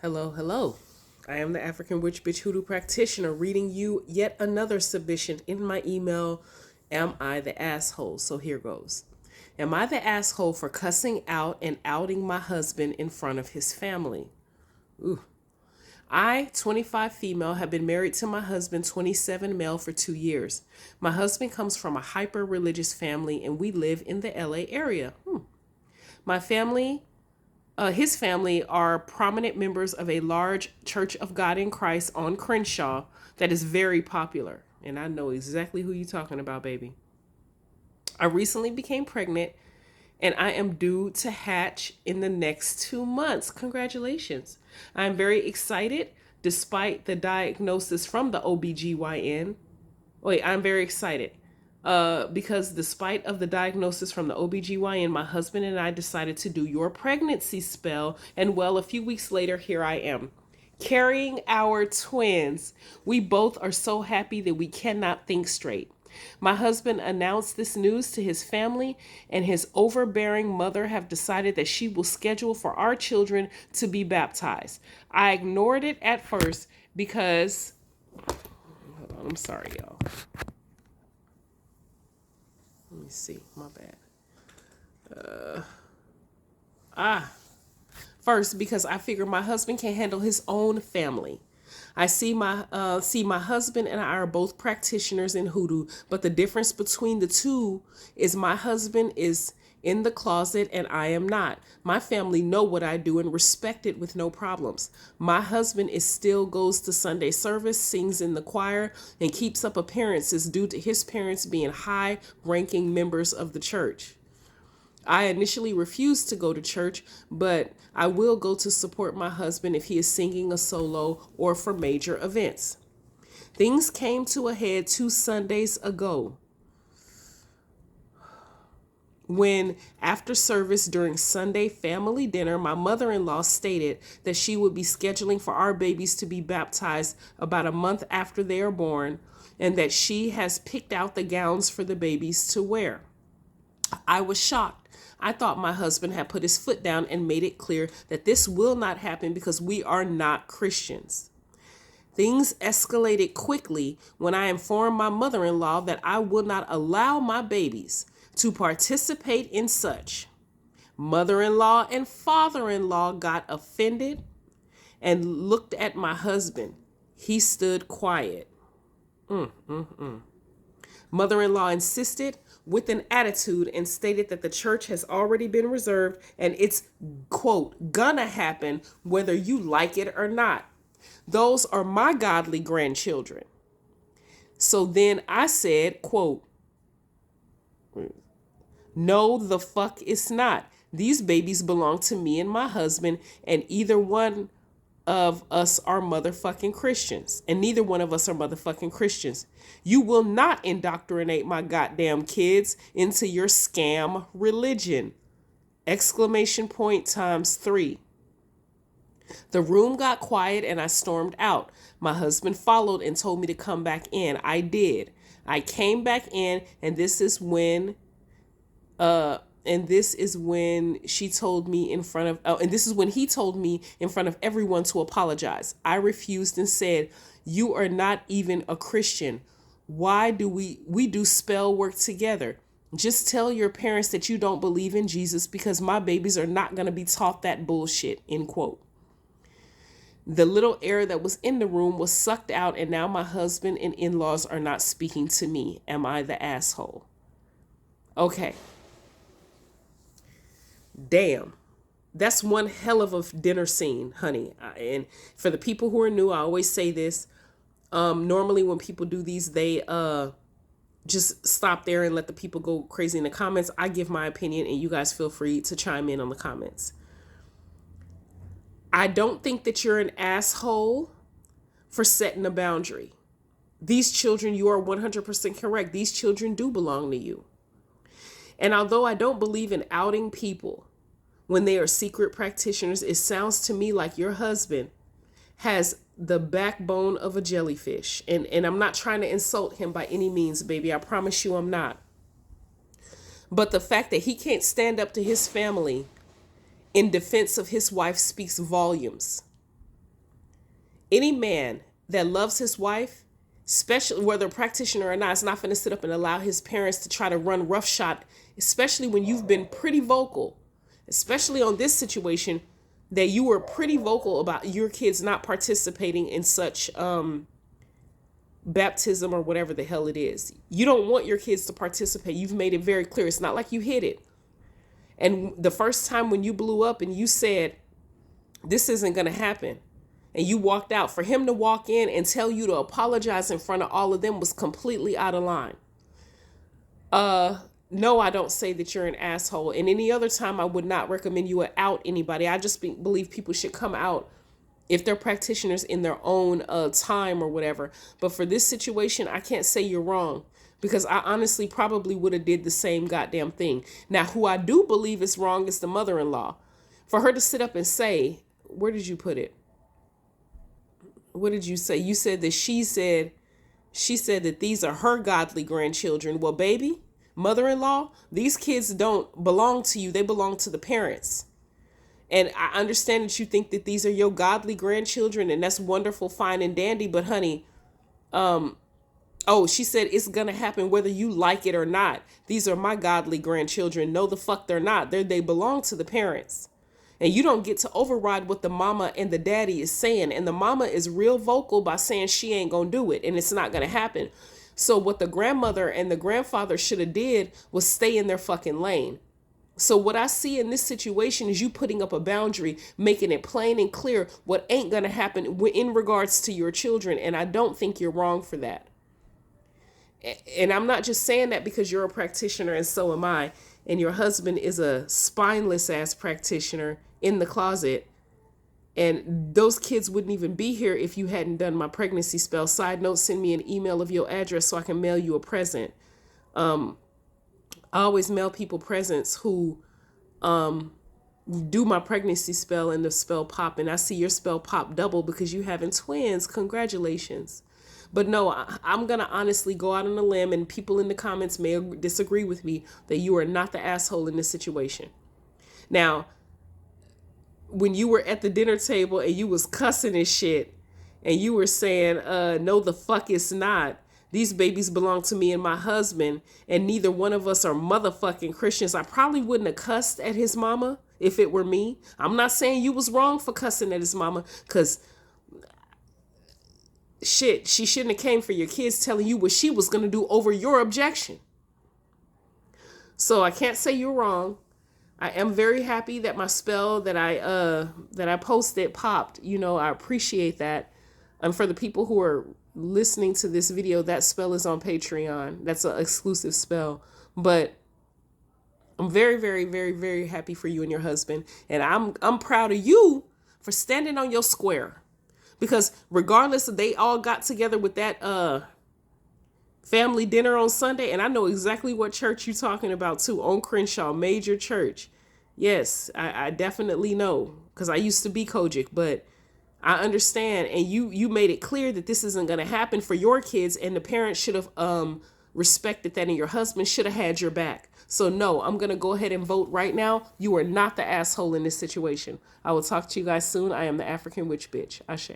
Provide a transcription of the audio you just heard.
Hello, hello. I am the African Witch Bitch Hoodoo practitioner reading you yet another submission in my email, Am I the Asshole? So here goes. Am I the asshole for cussing out and outing my husband in front of his family? Ooh. I, 25 female, have been married to my husband, 27 male, for 2 years. My husband comes from a hyper religious family and we live in the LA area. My family His family are prominent members of a large Church of God in Christ on Crenshaw that is very popular. And I know exactly who you're talking about, baby. I recently became pregnant and I am due to hatch in the next 2 months. Congratulations. I am very excited despite the diagnosis from the OBGYN. Wait, I'm very excited. Because despite of the diagnosis from the OBGYN, my husband and I decided to do your pregnancy spell. And well, a few weeks later, here I am, carrying our twins. We both are so happy that we cannot think straight. My husband announced this news to his family, and his overbearing mother have decided that she will schedule for our children to be baptized. I ignored it at first because, hold on, I'm sorry, y'all. Let me see. My bad. Ah, First, because I figure my husband can handle his own family. I see my husband and I are both practitioners in hoodoo, but the difference between the two is my husband is in the closet and I am not. My family know what I do and respect it with no problems. My husband is still goes to Sunday service, sings in the choir, and keeps up appearances due to his parents being high-ranking members of the church. I initially refused to go to church, but I will go to support my husband if he is singing a solo or for major events. Things came to a head 2 Sundays ago when, after service during Sunday family dinner, my mother in law stated that she would be scheduling for our babies to be baptized about a month after they are born and that she has picked out the gowns for the babies to wear. I was shocked. I thought my husband had put his foot down and made it clear that this will not happen because we are not Christians. Things escalated quickly when I informed my mother in law that I will not allow my babies to participate in such. Mother in law and father in law got offended and looked at my husband. He stood quiet. Mother in law insisted with an attitude and stated that the church has already been reserved and it's, quote, gonna happen whether you like it or not. Those are my godly grandchildren. So then I said, quote, no, the fuck it's not. These babies belong to me and my husband, and either one of us are motherfucking Christians. And neither one of us are motherfucking Christians. You will not indoctrinate my goddamn kids into your scam religion. Exclamation point times 3. The room got quiet and I stormed out. My husband followed and told me to come back in. I did. I came back in, and this is when she told me in front of and this is when he told me in front of everyone to apologize. I refused and said, you are not even a Christian. Why do we do spell work together? Just tell your parents that you don't believe in Jesus because my babies are not going to be taught that bullshit, end quote. The little air that was in the room was sucked out, and now my husband and in-laws are not speaking to me. Am I the asshole? Okay. Damn. That's one hell of a dinner scene, honey. And for the people who are new, I always say this. Normally when people do these, they just stop there and let the people go crazy in the comments. I give my opinion and you guys feel free to chime in on the comments. I don't think that you're an asshole for setting a boundary. These children, you are 100% correct. These children do belong to you. And although I don't believe in outing people when they are secret practitioners, it sounds to me like your husband has the backbone of a jellyfish. And I'm not trying to insult him by any means, baby. I promise you I'm not. But the fact that he can't stand up to his family in defense of his wife speaks volumes. Any man that loves his wife, especially whether a practitioner or not, is not going to sit up and allow his parents to try to run roughshod, especially when you've been pretty vocal, especially on this situation, that you were pretty vocal about your kids not participating in such baptism or whatever the hell it is. You don't want your kids to participate. You've made it very clear. It's not like you hid it. And the first time when you blew up and you said, this isn't going to happen, and you walked out, for him to walk in and tell you to apologize in front of all of them was completely out of line. No, I don't say that you're an asshole. And any other time, I would not recommend you out anybody. I just believe people should come out if they're practitioners in their own time or whatever. But for this situation, I can't say you're wrong, because I honestly probably would have did the same goddamn thing. Now, who I do believe is wrong is the mother-in-law. For her to sit up and say, where did you put it? What did you say? You said that she said that these are her godly grandchildren. Well, baby, mother-in-law, these kids don't belong to you. They belong to the parents. And I understand that you think that these are your godly grandchildren, and that's wonderful, fine and dandy. But honey, she said it's going to happen whether you like it or not. These are my godly grandchildren. No, the fuck they're not. They belong to the parents. And you don't get to override what the mama and the daddy is saying. And the mama is real vocal by saying she ain't going to do it and it's not going to happen. So what the grandmother and the grandfather should have did was stay in their fucking lane. So what I see in this situation is you putting up a boundary, making it plain and clear what ain't going to happen in regards to your children. And I don't think you're wrong for that. And I'm not just saying that because you're a practitioner and so am I. And your husband is a spineless ass practitioner in the closet. And those kids wouldn't even be here if you hadn't done my pregnancy spell. Side note, send me an email of your address so I can mail you a present. I always mail people presents who do my pregnancy spell and the spell pop. And I see your spell pop double because you having twins. Congratulations. But no, I'm going to honestly go out on a limb, and people in the comments may disagree with me, that you are not the asshole in this situation. Now, when you were at the dinner table and you was cussing and shit, and you were saying, no, the fuck it's not. These babies belong to me and my husband, and neither one of us are motherfucking Christians. I probably wouldn't have cussed at his mama if it were me. I'm not saying you was wrong for cussing at his mama, because shit, she shouldn't have came for your kids telling you what she was going to do over your objection. So I can't say you're wrong. I am very happy that my spell that I posted popped. You know, I appreciate that. And for the people who are listening to this video, that spell is on Patreon. That's an exclusive spell. But I'm very, very, very, very happy for you and your husband. And I'm proud of you for standing on your square. Because regardless, they all got together with that family dinner on Sunday. And I know exactly what church you're talking about, too. On Crenshaw, major church. Yes, I definitely know, because I used to be Kojic. But I understand. And you made it clear that this isn't going to happen for your kids. And the parents should have respected that. And your husband should have had your back. So no, I'm going to go ahead and vote right now. You are not the asshole in this situation. I will talk to you guys soon. I am the African Witch Bitch. Ashe.